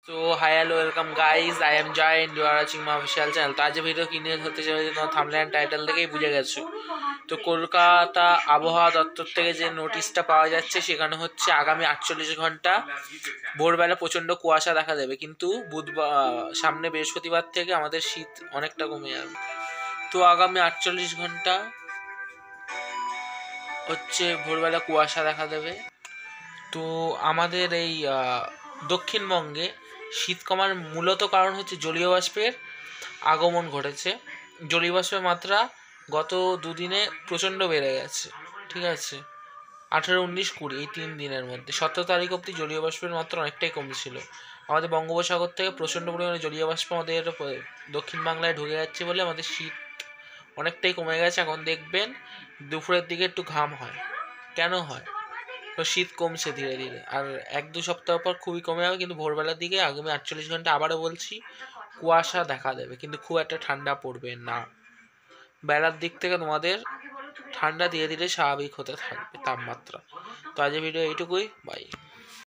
So hi hello welcome guys, I am joint, you are watching my official channel. তো আজ video কিনে হতে চলেছে তোমার থাম্বনেল টাইটেল থেকেই বুঝে গেছো। তো কলকাতা আবহাওয়া দপ্তর থেকে যে নোটিশটা পাওয়া যাচ্ছে সেখানে হচ্ছে আগামী 48 ঘন্টা ভোরবেলা প্রচণ্ড কুয়াশা দেখা দেবে, কিন্তু বুধবার সামনে বৃহস্পতিবার থেকে আমাদের শীত অনেকটা কমে যাবে। তো আগামী 48 ঘন্টা হচ্ছে ভোরবেলা কুয়াশা দেখা দেবে। তো আমাদের এই দক্ষিণবঙ্গে শীত কমার মূলত কারণ হচ্ছে জলীয় বাষ্পের আগমন ঘটেছে। জলীয় বাষ্পের মাত্রা গত দুদিনে প্রচণ্ড বেড়ে গেছে, ঠিক আছে। 18, 19, 20 এই 3 দিনের মধ্যে 17 তারিখ অবধি জলীয় বাষ্পের মাত্রা অনেকটাই কমছিল। আমাদের বঙ্গোপসাগর থেকে প্রচণ্ড পরিমাণে জলীয় বাষ্প আমাদের দক্ষিণ বাংলায় ঢুকে যাচ্ছে বলে আমাদের শীত অনেকটাই কমে গেছে। এখন দেখবেন দুপুরের দিকে একটু ঘাম হয়। কেন হয়? তো শীত কমছে ধীরে ধীরে, আর 1-2 সপ্তাহ পর খুবই কমে যাবে, কিন্তু ভোরবেলার দিকে আগামী 48 ঘন্টা আবারও বলছি কুয়াশা দেখা দেবে, কিন্তু খুব একটা ঠান্ডা পড়বে না। বেলার দিক থেকে তোমাদের ঠান্ডা ধীরে ধীরে স্বাভাবিক হতে থাকবে তাপমাত্রা। তো আজকের ভিডিও এইটুকুই, বাই।